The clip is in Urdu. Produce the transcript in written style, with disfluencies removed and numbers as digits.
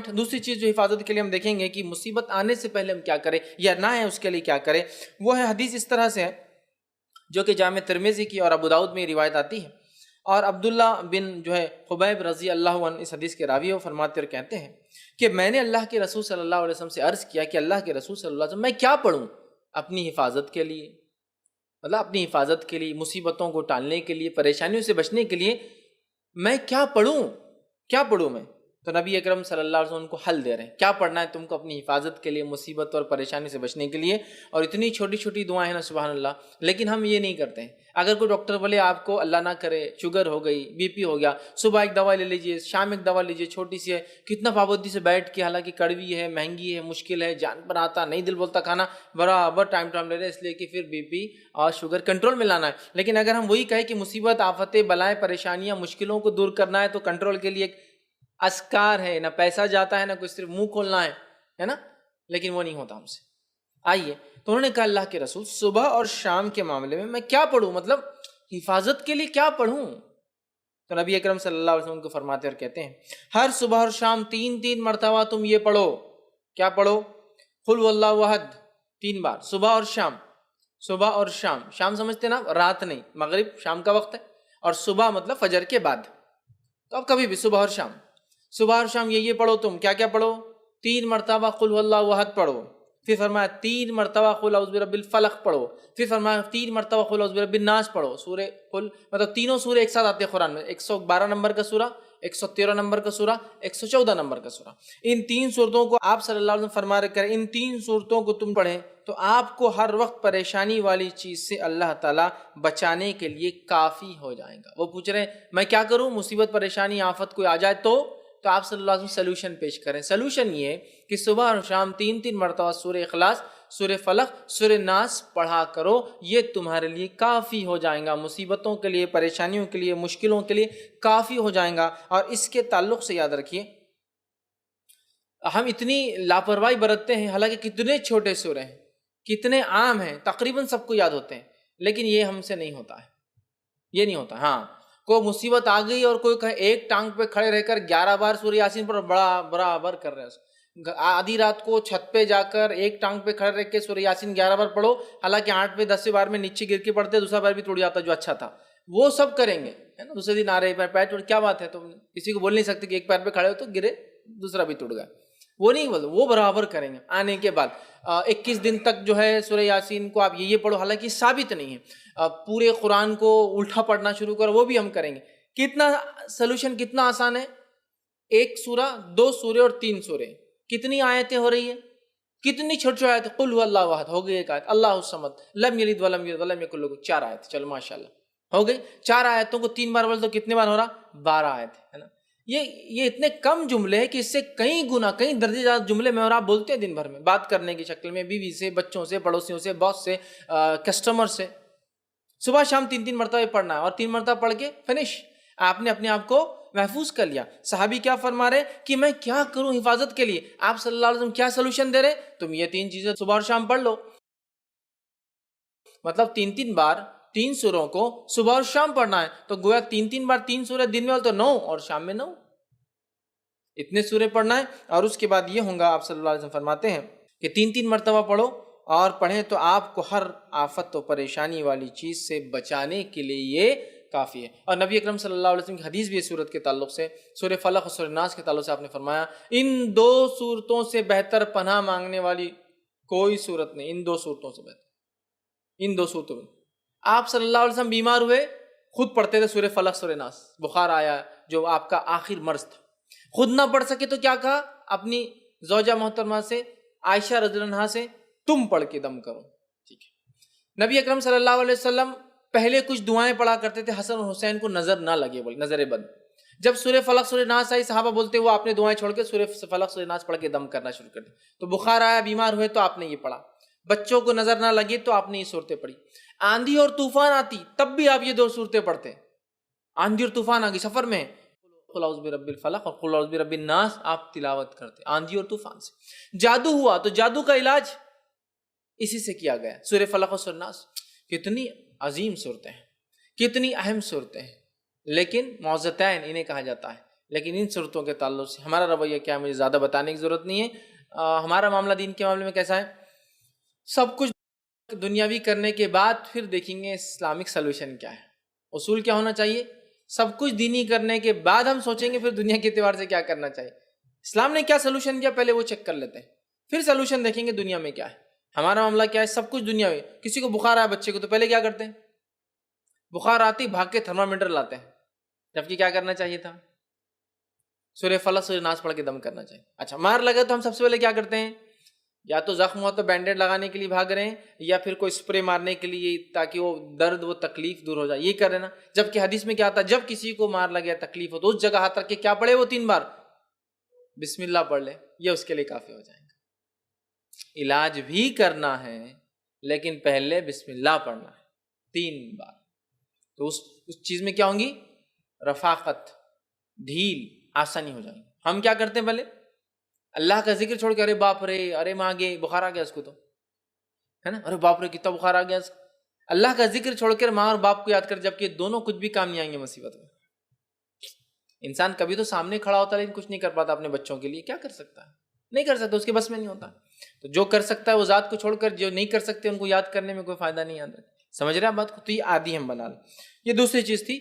دوسری چیز جو حفاظت کے لیے ہم دیکھیں گے کہ مصیبت آنے سے پہلے ہم کیا کریں یا نہ ہے اس کے لیے کیا کریں، وہ ہے حدیث اس طرح سے ہے جو کہ جامع ترمذی کی اور ابو داؤد میں یہ روایت آتی ہے، اور عبداللہ بن جو ہے خبیب رضی اللہ عنہ اس حدیث کے راوی، وہ فرماتے اور کہتے ہیں کہ میں نے اللہ کے رسول صلی اللہ علیہ وسلم سے عرض کیا کہ اللہ کے رسول صلی اللہ علیہ وسلم میں کیا پڑھوں اپنی حفاظت کے لیے، مطلب اپنی حفاظت کے لیے، مصیبتوں کو ٹالنے کے لیے، پریشانیوں سے بچنے کے لیے میں کیا پڑھوں میں؟ تو نبی اکرم صلی اللہ علیہ وسلم ان کو حل دے رہے ہیں، کیا پڑھنا ہے تم کو اپنی حفاظت کے لیے، مصیبت اور پریشانی سے بچنے کے لیے، اور اتنی چھوٹی چھوٹی دعائیں ہیں نا سبحان اللہ، لیکن ہم یہ نہیں کرتے ہیں۔ اگر کوئی ڈاکٹر بولے آپ کو اللہ نہ کرے شوگر ہو گئی، بی پی ہو گیا، صبح ایک دوا لے لیجئے، شام ایک دوا لیجئے، چھوٹی سی ہے، کتنا پابندی سے بیٹھ کے، حالانکہ کڑوی ہے، مہنگی ہے، مشکل ہے، جان پر آتا نہیں، دل بولتا کھانا، برابر ٹائم لے رہے، اس لیے کہ پھر بی پی اور شوگر کنٹرول میں لانا ہے۔ لیکن اگر ہم وہی کہیں کہ مصیبت، آفتیں، بلائیں، پریشانیاں، مشکلوں کو دور کرنا ہے، تو کنٹرول کے لیے ایک اسکار ہے، نہ پیسہ جاتا ہے، نہ کچھ، صرف منہ کھولنا ہے نا، لیکن وہ نہیں ہوتا ہم سے۔ آئیے، تو انہوں نے کہا اللہ کے رسول صبح اور شام کے معاملے میں کیا پڑھوں، مطلب حفاظت کے لیے کیا پڑھوں؟ تو نبی اکرم صلی اللہ علیہ وسلم کو فرماتے اور کہتے ہیں ہر صبح اور شام 3 مرتبہ تم یہ پڑھو۔ کیا پڑھو؟ قل هو اللہ احد 3 بار، صبح اور شام، صبح اور شام، شام سمجھتے نا رات نہیں، مغرب شام کا وقت ہے، اور صبح مطلب فجر کے بعد، تو اب کبھی بھی صبح اور شام یہ پڑھو تم۔ کیا کیا پڑھو؟ 3 مرتبہ قل هو اللہ احد پڑھو، پھر فرمایا 3 مرتبہ قل اعوذ برب الفلق پڑھو، پھر فرمایا 3 مرتبہ قل اعوذ برب الناس پڑھو۔ سورہ قل مطلب تینوں سورے ایک ساتھ آتے ہیں قرآن میں، 112 نمبر کا سورہ، 113 نمبر کا سورہ، 114 نمبر کا سورہ۔ ان 3 صورتوں کو آپ صلی اللہ علیہ وسلم فرما رہے کریں، ان 3 صورتوں کو تم پڑھیں تو آپ کو ہر وقت پریشانی والی چیز سے اللہ تعالیٰ بچانے کے لیے کافی ہو جائے گا۔ وہ پوچھ رہے ہیں میں کیا کروں، مصیبت، پریشانی، آفت کوئی آ جائے تو آپ صلی اللہ علیہ وسلم سلوشن پیش کریں۔ سلوشن یہ ہے کہ صبح اور شام 3 مرتبہ سورہ اخلاص، سورہ فلق، سورہ ناس پڑھا کرو، یہ تمہارے لیے کافی ہو جائے گا، مصیبتوں کے لیے، پریشانیوں کے لیے، مشکلوں کے لیے کافی ہو جائے گا۔ اور اس کے تعلق سے یاد رکھیے، ہم اتنی لاپرواہی برتتے ہیں، حالانکہ کتنے چھوٹے سورے ہیں، کتنے عام ہیں، تقریباً سب کو یاد ہوتے ہیں، لیکن یہ ہم سے نہیں ہوتا ہے، یہ نہیں ہوتا۔ ہاں، کوئی مصیبت آ گئی اور کوئی کہے ایک ٹانگ پہ کھڑے رہ کر 11 بار سورہ یاسین پر برابر کر رہے ہیں، آدھی رات کو چھت پہ جا کر ایک ٹانگ پہ کھڑے رہ کے سورہ یاسین 11 بار پڑھو، حالانکہ 8 پہ 10 بار میں نیچے گر کے پڑھتے، دوسرا بار بھی ٹوٹ جاتا جو اچھا تھا، وہ سب کریں گے، ہے نا۔ دوسرے دن آ رہے پیر ٹوٹ، کیا بات ہے، تم کسی کو بول نہیں سکتے کہ ایک پیر پہ کھڑے ہو تو گرے دوسرا بھی ٹوٹ گیا، وہ نہیں بولتے، وہ برابر کریں گے۔ آنے کے بعد 21 دن تک جو ہے سورہ یاسین کو آپ یہ پڑھو، حالانکہ ثابت نہیں ہے۔ پورے قرآن کو الٹا پڑھنا شروع کرو، وہ بھی ہم کریں گے۔ کتنا سلوشن، کتنا آسان ہے، 1 سورہ، 2 سورے اور 3 سورے، کتنی آیتیں ہو رہی ہیں، کتنی چھوٹی چھوٹی آیتیں، قل هو اللہ احد ہو گئی ایک آیت، اللہ الصمد لم یلد ولم یولد ولم یکن لہ، 4 آیت، چلو ماشاءاللہ ہو گئی۔ 4 آیتوں کو 3 بار بول تو کتنے بار ہو رہا؟ 12 آیت، ہے نا۔ یہ اتنے کم جملے ہیں کہ اس سے کئی گنا، کئی درجے زیادہ جملے میں اور آپ بولتے ہیں دن بھر میں، بات کرنے کی شکل میں، بیوی سے، بچوں سے، پڑوسیوں سے، باس سے، کسٹمر سے۔ صبح شام 3 مرتبہ پڑھنا ہے، اور 3 مرتبہ پڑھ کے فنش، آپ نے اپنے آپ کو محفوظ کر لیا۔ صحابی کیا فرما رہے کہ میں کیا کروں حفاظت کے لیے، آپ صلی اللہ علیہ وسلم کیا سلوشن دے رہے، تم یہ 3 چیزیں صبح اور شام پڑھ لو، مطلب 3 بار 3 سوروں کو صبح اور شام پڑھنا ہے، تو گویا 3 بار 3 سورے دن میں ہو تو 9 اور شام میں 9، اتنے سورے پڑھنا ہے۔ اور اس کے بعد یہ ہوں گا، آپ صلی اللہ علیہ وسلم فرماتے ہیں کہ 3 مرتبہ پڑھو، اور پڑھیں تو آپ کو ہر آفت و پریشانی والی چیز سے بچانے کے لیے یہ کافی ہے۔ اور نبی اکرم صلی اللہ علیہ وسلم کی حدیث بھی اس صورت کے تعلق سے، سورہ فلق اور سورہ ناس کے تعلق سے آپ نے فرمایا ان 2 صورتوں سے بہتر پناہ مانگنے والی کوئی صورت نہیں، ان 2 صورتوں سے بہتر، ان 2 صورتوں میں۔ آپ صلی اللہ علیہ وسلم بیمار ہوئے، خود پڑھتے تھے سورہ فلق سورہ ناس، بخار آیا جو آپ کا آخر مرض تھا، خود نہ پڑھ سکے تو کیا کہا اپنی زوجہ محترمہ سے، عائشہ رضی اللہ عنہا سے، تم پڑھ کے دم کرو، ٹھیک ہے۔ نبی اکرم صلی اللہ علیہ وسلم پہلے کچھ دعائیں پڑھا کرتے تھے، حسن اور حسین کو نظر نہ لگے، بولے نظر بد۔ جب سورہ فلق سورہ ناس آئی، صحابہ بولتے وہ آپ نے دعائیں چھوڑ کے سورہ فلق سورہ ناس پڑھ کے دم کرنا شروع کر دیا۔ تو بخار آیا، بیمار ہوئے تو آپ نے یہ پڑھا، بچوں کو نظر نہ لگے تو آپ نے یہ صورتیں پڑھی، آندھی اور طوفان آتی تب بھی آپ یہ 2 صورتیں پڑھتے، آندھی اور طوفان آ گئی سفر میں، قل اعوذ برب الفلق اور قل اعوذ برب الناس آپ تلاوت کرتے آندھی اور طوفان سے۔ جادو ہوا تو جادو کا علاج اسی سے کیا گیا، سورہ فلق اور سورہ ناس۔ کتنی عظیم صورتیں ہیں، کتنی اہم صورتیں ہیں، لیکن معوذتین انہیں کہا جاتا ہے، لیکن ان صورتوں کے تعلق سے ہمارا رویہ کیا ہے مجھے زیادہ بتانے کی ضرورت نہیں ہے۔ ہمارا معاملہ دین کے معاملے میں کیسا ہے؟ سب کچھ دنیاوی کرنے کے بعد پھر دیکھیں گے اسلامک سلوشن کیا ہے۔ اصول کیا ہونا چاہیے؟ سب کچھ دینی کرنے کے بعد ہم سوچیں گے پھر دنیا کے اعتبار سے کیا کرنا چاہیے۔ اسلام نے کیا سلوشن دیا پہلے وہ چیک کر لیتے ہیں، پھر سلوشن دیکھیں گے دنیا میں کیا ہے۔ ہمارا معاملہ کیا ہے؟ سب کچھ دنیا میں، کسی کو بخار آیا بچے کو تو پہلے کیا کرتے ہیں؟ بخار آتی بھاگ کے تھرمامیٹر لاتے ہیں، جبکہ کیا کرنا چاہیے تھا؟ سورہ فلق سورہ ناس پڑھ کے دم کرنا چاہیے۔ اچھا مار لگے تو ہم سب سے پہلے کیا کرتے ہیں؟ یا تو زخم ہوا تو بینڈیڈ لگانے کے لیے بھاگ رہے ہیں، یا پھر کوئی اسپرے مارنے کے لیے تاکہ وہ درد وہ تکلیف دور ہو جائے، یہ کر رہے نا۔ جبکہ حدیث میں کیا آتا ہے؟ جب کسی کو مار لگے تکلیف ہو تو اس جگہ ہاتھ رکھ کے کیا پڑھے وہ 3 بار بسم اللہ پڑھ لے، یہ اس کے لیے کافی ہو جائے گا۔ علاج بھی کرنا ہے لیکن پہلے بسم اللہ پڑھنا ہے 3 بار، تو اس چیز میں کیا ہوں گی؟ رفاقت، ڈھیل، آسانی ہو جائے گی۔ ہم کیا کرتے ہیں؟ پہلے اللہ کا ذکر چھوڑ کے ارے باپ رے، ارے ماں گے بخار آ گیا اس کو تو ہے نا، ارے باپ رے کتنا بخار آ گیا اس کو۔ اللہ کا ذکر چھوڑ کر ماں اور باپ کو یاد کر، جبکہ دونوں کچھ بھی کام نہیں آئیں گے مصیبت میں۔ انسان کبھی تو سامنے کھڑا ہوتا ہے لیکن کچھ نہیں کر پاتا اپنے بچوں کے لیے، کیا کر سکتا ہے؟ نہیں کر سکتا، اس کے بس میں نہیں ہوتا۔ تو جو کر سکتا ہے وہ ذات کو چھوڑ کر جو نہیں کر سکتے ان کو یاد کرنے میں کوئی فائدہ نہیں آتا۔ سمجھ رہے ہیں بات کو؟ تو یہ عادی ہم بنا لیں۔ یہ دوسری چیز تھی